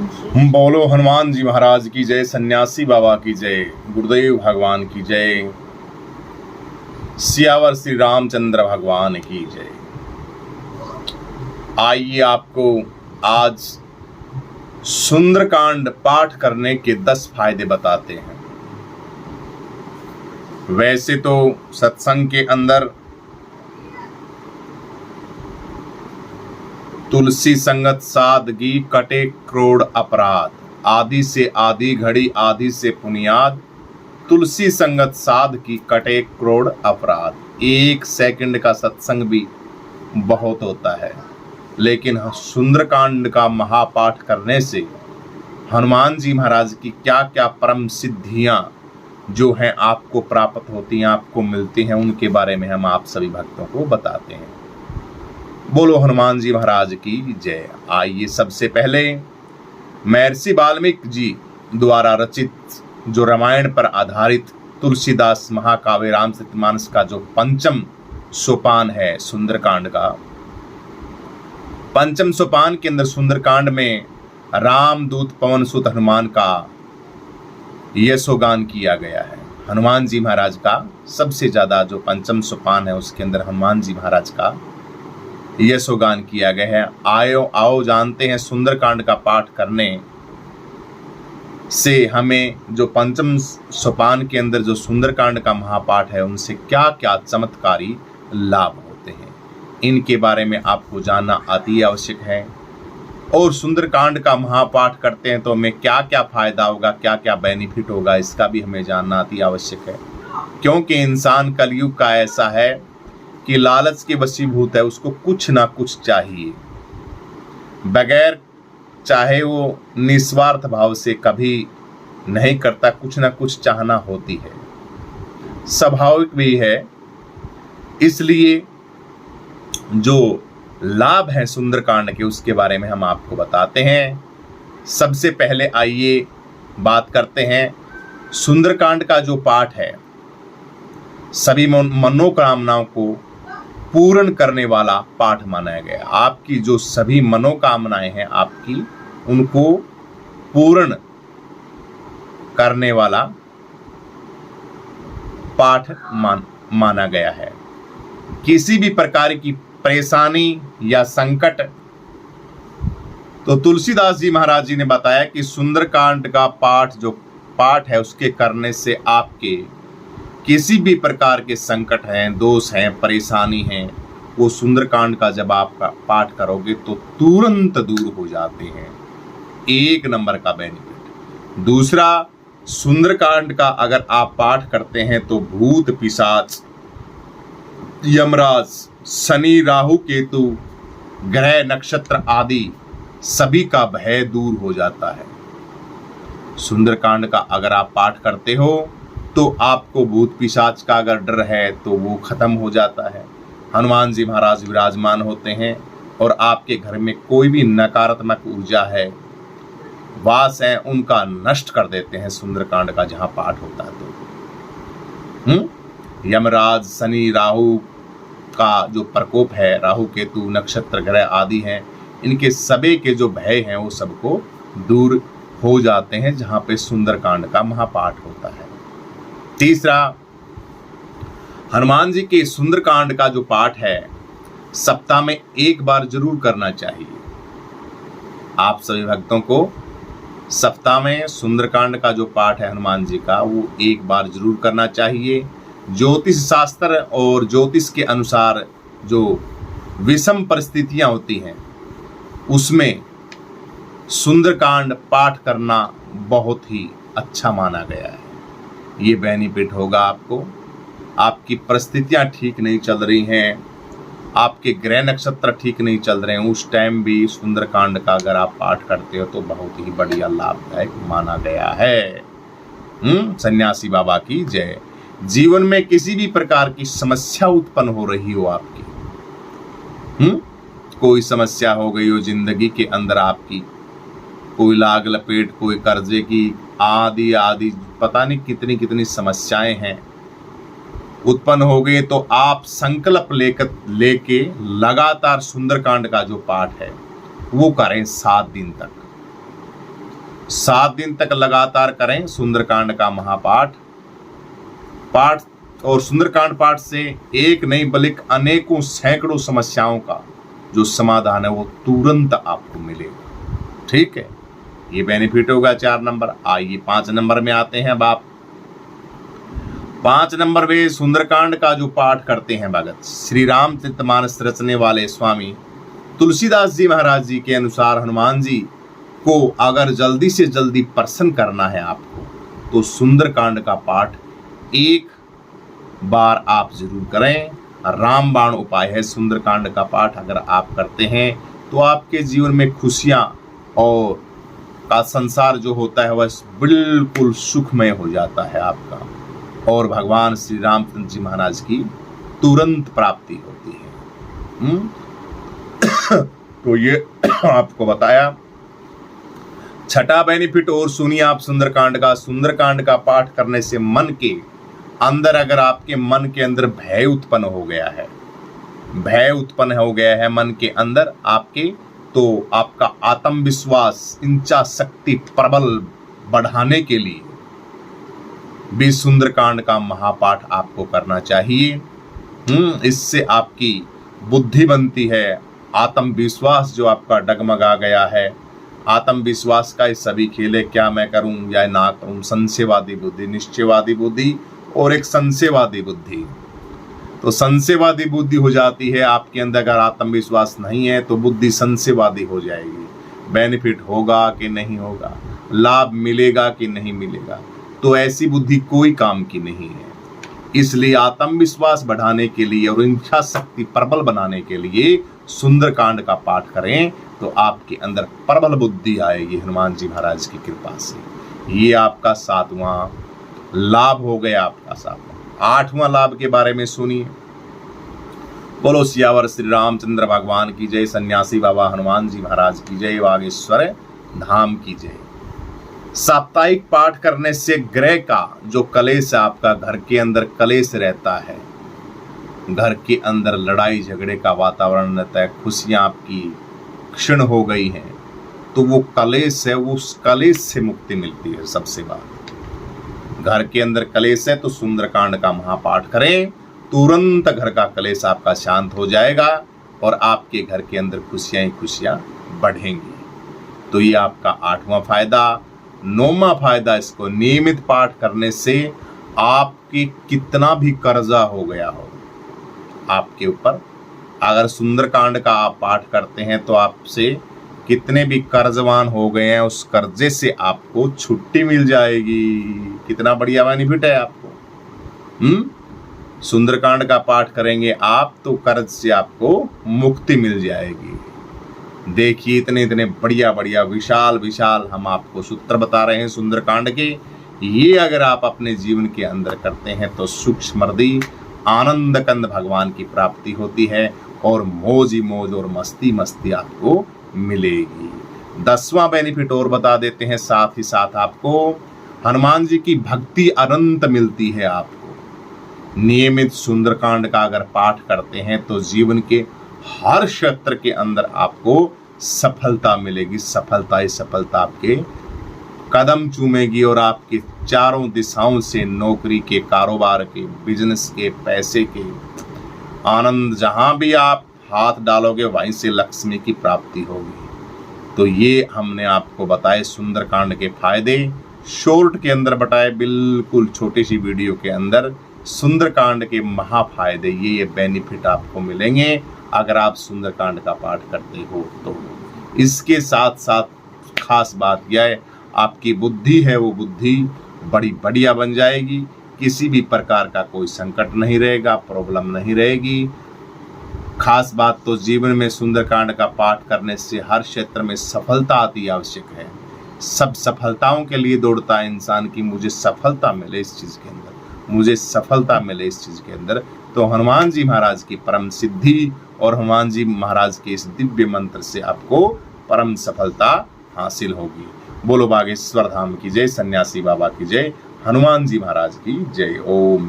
बोलो हनुमान जी महाराज की जय, सन्यासी बाबा की जय, गुरुदेव भगवान की जय, सियावर श्री रामचंद्र भगवान की जय। आइए आपको आज सुंदरकांड पाठ करने के 10 फायदे बताते हैं। वैसे तो सत्संग के अंदर तुलसी संगत सादगी कटे करोड़ अपराध, आदि से आदि घड़ी आदि से पुनियाद, तुलसी संगत साध की कटे करोड़ अपराध। 1 सेकंड का सत्संग भी बहुत होता है, लेकिन सुंदरकांड का महापाठ करने से हनुमान जी महाराज की क्या क्या परम सिद्धियां जो हैं आपको प्राप्त होती हैं, आपको मिलती हैं, उनके बारे में हम आप सभी भक्तों को बताते हैं। बोलो हनुमान जी महाराज की जय। आइए सबसे पहले महर्षि वाल्मीकि जी द्वारा रचित जो रामायण पर आधारित तुलसीदास महाकाव्य रामचरितमानस का जो पंचम सोपान है सुंदरकांड का, पंचम सोपान के अंदर सुंदरकांड में रामदूत पवन सुत हनुमान का यशोगान किया गया है। हनुमान जी महाराज का सबसे ज्यादा जो पंचम सोपान है उसके अंदर हनुमान जी महाराज का यशोगान किया गया है। आओ जानते हैं सुंदरकांड का पाठ करने से हमें जो पंचम सोपान के अंदर जो सुंदरकांड का महापाठ है उनसे क्या क्या चमत्कारी लाभ होते हैं, इनके बारे में आपको जानना अति आवश्यक है। और सुंदरकांड का महापाठ करते हैं तो हमें क्या क्या फायदा होगा, क्या क्या बेनिफिट होगा, इसका भी हमें जानना अति आवश्यक है। क्योंकि इंसान कलयुग का ऐसा है कि लालच के वशीभूत है, उसको कुछ ना कुछ चाहिए, बगैर चाहे वो निस्वार्थ भाव से कभी नहीं करता, कुछ ना कुछ चाहना होती है, स्वाभाविक भी है। इसलिए जो लाभ है सुंदरकांड के उसके बारे में हम आपको बताते हैं। सबसे पहले आइए बात करते हैं सुंदरकांड का जो पाठ है सभी मनोकामनाओं को पूर्ण करने वाला पाठ माना गया। आपकी जो सभी मनोकामनाएं हैं आपकी उनको पूर्ण करने वाला पाठ माना गया है। किसी भी प्रकार की परेशानी या संकट, तो तुलसीदास जी महाराज जी ने बताया कि सुंदरकांड का पाठ जो पाठ है उसके करने से आपके किसी भी प्रकार के संकट हैं, दोष हैं, परेशानी हैं, वो सुंदरकांड का जब आप पाठ करोगे तो तुरंत दूर हो जाते हैं। 1 नंबर का बेनिफिट। दूसरा, सुंदरकांड का अगर आप पाठ करते हैं तो भूत पिशाच, यमराज, शनि, राहु, केतु, ग्रह, नक्षत्र आदि सभी का भय दूर हो जाता है। सुंदरकांड का अगर आप पाठ करते हो तो आपको भूत पिशाच का अगर डर है तो वो खत्म हो जाता है। हनुमान जी महाराज विराजमान होते हैं और आपके घर में कोई भी नकारात्मक ऊर्जा है, वास है, उनका नष्ट कर देते हैं सुंदरकांड का जहां पाठ होता है तो। यमराज, शनि, राहु का जो प्रकोप है, राहु, केतु, नक्षत्र, ग्रह आदि हैं, इनके सभी के जो भय हैं वो सबको दूर हो जाते हैं जहां पे सुंदरकांड का महापाठ होता है। तीसरा, हनुमान जी के सुंदरकांड का जो पाठ है सप्ताह में 1 बार जरूर करना चाहिए। आप सभी भक्तों को सप्ताह में सुंदरकांड का जो पाठ है हनुमान जी का वो 1 बार जरूर करना चाहिए। ज्योतिष शास्त्र और ज्योतिष के अनुसार जो विषम परिस्थितियां होती हैं उसमें सुंदरकांड पाठ करना बहुत ही अच्छा माना गया है। ये बेनिफिट होगा आपको। आपकी परिस्थितियां ठीक नहीं चल रही हैं, आपके ग्रह नक्षत्र ठीक नहीं चल रहे हैं, उस टाइम भी सुंदरकांड का अगर आप पाठ करते हो तो बहुत ही बढ़िया लाभदायक माना गया है। सन्यासी बाबा की जय। जीवन में किसी भी प्रकार की समस्या उत्पन्न हो रही हो आपकी, कोई समस्या हो गई हो जिंदगी के अंदर आपकी, कोई लाग लपेट, कोई कर्जे की आदि आदि पता नहीं कितनी कितनी समस्याएं हैं उत्पन्न हो गई, तो आप संकल्प लेके लगातार सुंदरकांड का जो पाठ है वो करें 7 दिन तक। 7 दिन तक लगातार करें सुंदरकांड का महापाठ। पाठ और सुंदरकांड पाठ से एक नहीं बल्कि अनेकों सैकड़ों समस्याओं का जो समाधान है वो तुरंत आपको मिलेगा। ठीक है, ये बेनिफिट होगा 4 नंबर। आइए 5 नंबर में आते हैं। अब आप 5 नंबर में सुंदरकांड का जो पाठ करते हैं भगत श्री रामचरितमानस रचने वाले स्वामी तुलसीदास जी महाराज जी के अनुसार हनुमान जी को अगर जल्दी से जल्दी प्रसन्न करना है आपको, तो सुंदरकांड का पाठ एक बार आप जरूर करें। रामबाण उपाय है सुंदरकांड का पाठ अगर आप करते हैं तो आपके जीवन में खुशियां और का संसार जो होता है वह बिल्कुल सुखमय हो जाता है आपका, और भगवान श्री रामचंद्र जी महाराज की तुरंत प्राप्ति होती है। तो ये आपको बताया। छठा बेनिफिट और सुनिए आप सुंदरकांड का पाठ करने से मन के अंदर, अगर आपके मन के अंदर भय उत्पन्न हो गया है मन के अंदर आपके, तो आपका आत्मविश्वास इच्छा शक्ति प्रबल बढ़ाने के लिए भी सुंदरकांड का महापाठ आपको करना चाहिए। इससे आपकी बुद्धि बनती है। आत्मविश्वास जो आपका डगमगा गया है, आत्मविश्वास का इस सभी खेले, क्या मैं करूं या ना करूं, संशयवादी बुद्धि, निश्चयवादी बुद्धि और एक संशयवादी बुद्धि। तो संशयवादी बुद्धि हो जाती है आपके अंदर। अगर आत्मविश्वास नहीं है तो बुद्धि संशयवादी हो जाएगी। बेनिफिट होगा कि नहीं होगा, लाभ मिलेगा कि नहीं मिलेगा, तो ऐसी बुद्धि कोई काम की नहीं है। इसलिए आत्मविश्वास बढ़ाने के लिए और इच्छा शक्ति प्रबल बनाने के लिए सुंदरकांड का पाठ करें तो आपके अंदर प्रबल बुद्धि आएगी हनुमान जी महाराज की कृपा से। ये आपका 7वां लाभ हो गया। आपका 8वां लाभ के बारे में सुनिए। बोलो सियावर श्री रामचंद्र भगवान की जय, सन्यासी बाबा हनुमान जी महाराज की जय, बागेश्वर धाम की जय। साप्ताहिक पाठ करने से ग्रह का जो कलेश आपका घर के अंदर कलेश रहता है, घर के अंदर लड़ाई झगड़े का वातावरण रहता है, खुशियां आपकी क्षीण हो गई हैं, तो वो कलेश है, उस कलेश से मुक्ति मिलती है। सबसे बात, घर के अंदर कलेश है तो सुंदरकांड का महापाठ करें, तुरंत घर का कलेश आपका शांत हो जाएगा और आपके घर के अंदर खुशियां ही खुशियां बढ़ेंगी। तो ये आपका 8वां फायदा। 9वां फायदा, इसको नियमित पाठ करने से आपके कितना भी कर्जा हो गया हो आपके ऊपर, अगर सुंदरकांड का आप पाठ करते हैं तो आपसे कितने भी कर्जवान हो गए हैं उस कर्जे से आपको छुट्टी मिल जाएगी। कितना बढ़िया बेनिफिट है आपको। सुंदरकांड का पाठ करेंगे आप तो कर्ज से आपको मुक्ति मिल जाएगी। देखिए इतने बढ़िया बढ़िया विशाल विशाल हम आपको सूत्र बता रहे हैं सुंदरकांड के। ये अगर आप अपने जीवन के अंदर करते हैं तो सुख समृद्धि आनंद कंद भगवान की प्राप्ति होती है और मौज ही मौज और मस्ती मस्ती आपको मिलेगी। 10वां बेनिफिट और बता देते हैं, साथ ही साथ आपको हनुमान जी की भक्ति अनंत मिलती है। आपको नियमित सुंदरकांड का अगर पाठ करते हैं तो जीवन के हर क्षेत्र के अंदर आपको सफलता मिलेगी। सफलता ही सफलता आपके कदम चूमेगी और आपके चारों दिशाओं से नौकरी के, कारोबार के, बिजनेस के, पैसे के आनंद, जहां भी आप हाथ डालोगे वहीं से लक्ष्मी की प्राप्ति होगी। तो ये हमने आपको बताए सुंदरकांड के फायदे, शॉर्ट के अंदर बताए, बिल्कुल छोटी सी वीडियो के अंदर सुंदरकांड के महाफायदे, ये बेनिफिट आपको मिलेंगे अगर आप सुंदरकांड का पाठ करते हो तो। इसके साथ साथ खास बात यह है, आपकी बुद्धि है वो बुद्धि बड़ी बढ़िया बन जाएगी। किसी भी प्रकार का कोई संकट नहीं रहेगा, प्रॉब्लम नहीं रहेगी। खास बात तो जीवन में सुंदरकांड का पाठ करने से हर क्षेत्र में सफलता आती आवश्यक है। सब सफलताओं के लिए दौड़ता है इंसान की मुझे सफलता मिले इस चीज़ के अंदर, मुझे सफलता मिले इस चीज़ के अंदर। तो हनुमान जी महाराज की परम सिद्धि और हनुमान जी महाराज के इस दिव्य मंत्र से आपको परम सफलता हासिल होगी। बोलो बागेश्वर धाम की जय, सन्यासी बाबा की जय, हनुमान जी महाराज की जय। ओम।